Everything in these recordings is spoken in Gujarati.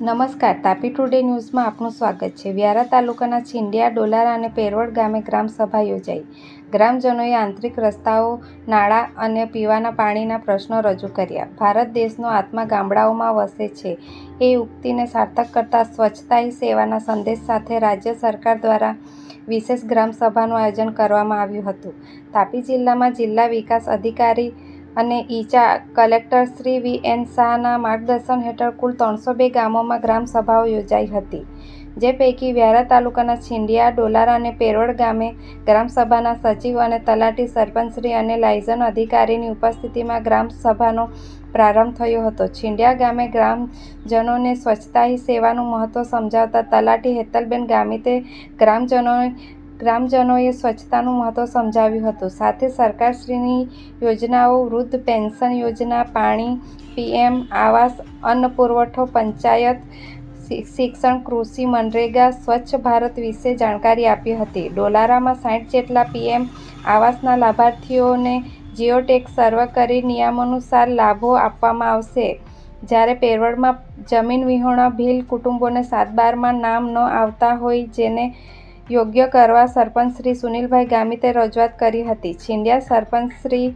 નમસ્કાર, તાપી ટુડે ન્યૂઝમાં આપનું સ્વાગત છે. વ્યારા તાલુકાના છીંડિયા, ડોલારા અને પેરવડ ગામે ગ્રામસભા યોજાઈ. ગ્રામજનોએ આંતરિક રસ્તાઓ, નાળા અને પીવાના પાણીના પ્રશ્નો રજૂ કર્યા. ભારત દેશનો આત્મા ગામડાઓમાં વસે છે એ ઉક્તિને સાર્થક કરતા સ્વચ્છતા હી સેવાના સંદેશ સાથે રાજ્ય સરકાર દ્વારા વિશેષ ગ્રામસભાનું આયોજન કરવામાં આવ્યું હતું. તાપી જિલ્લામાં જિલ્લા વિકાસ અધિકારી અને ઈચા કલેક્ટર શ્રી વી.એન. શાહના માર્ગદર્શન હેઠળ કુલ 302 ગામોમાં ગ્રામસભાઓ યોજાઈ હતી. જે પૈકી વ્યારા તાલુકાના છીંડિયા, ડોલારા અને પેરવડ ગામે ગ્રામસભાના સચિવ અને તલાટી, સરપંચશ્રી અને લાયઝન અધિકારીની ઉપસ્થિતિમાં ગ્રામસભાનો પ્રારંભ થયો હતો. છીંડિયા ગામે ગ્રામજનોને સ્વચ્છતા હી સેવાનું મહત્વ સમજાવતા તલાટી હેતલબેન ગામિતે ગ્રામજનોએ સ્વચ્છતાનું મહત્વ સમજાવ્યું હતું. સાથે સરકારશ્રીની યોજનાઓ, વૃદ્ધ પેન્શન યોજના, પાણી, પીએમ આવાસ, અન્ન પુરવઠો, પંચાયત શિક્ષણ, કૃષિ, મનરેગા, સ્વચ્છ ભારત વિશે જાણકારી આપી હતી. ડોલારામાં 60 જેટલા પીએમ આવાસના લાભાર્થીઓને જીઓટેગ સર્વે કરી નિયમાનુસાર લાભો આપવામાં આવશે. જ્યારે પેરવડમાં જમીન વિહોણા ભીલ કુટુંબોને 7/12માં નામ ન આવતા હોય જેને યોગ્ય કરવા સરપંચશ્રી સુનિલભાઈ ગામિતે રજૂઆત કરી હતી. છીંડિયા સરપંચશ્રી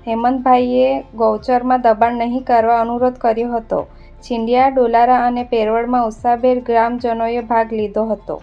હેમંતભાઈએ ગૌચરમાં દબાણ નહીં કરવા અનુરોધ કર્યો હતો. છીંડિયા, ડોલારા અને પેરવડમાં ઉત્સાહભેર ગ્રામજનોએ ભાગ લીધો હતો.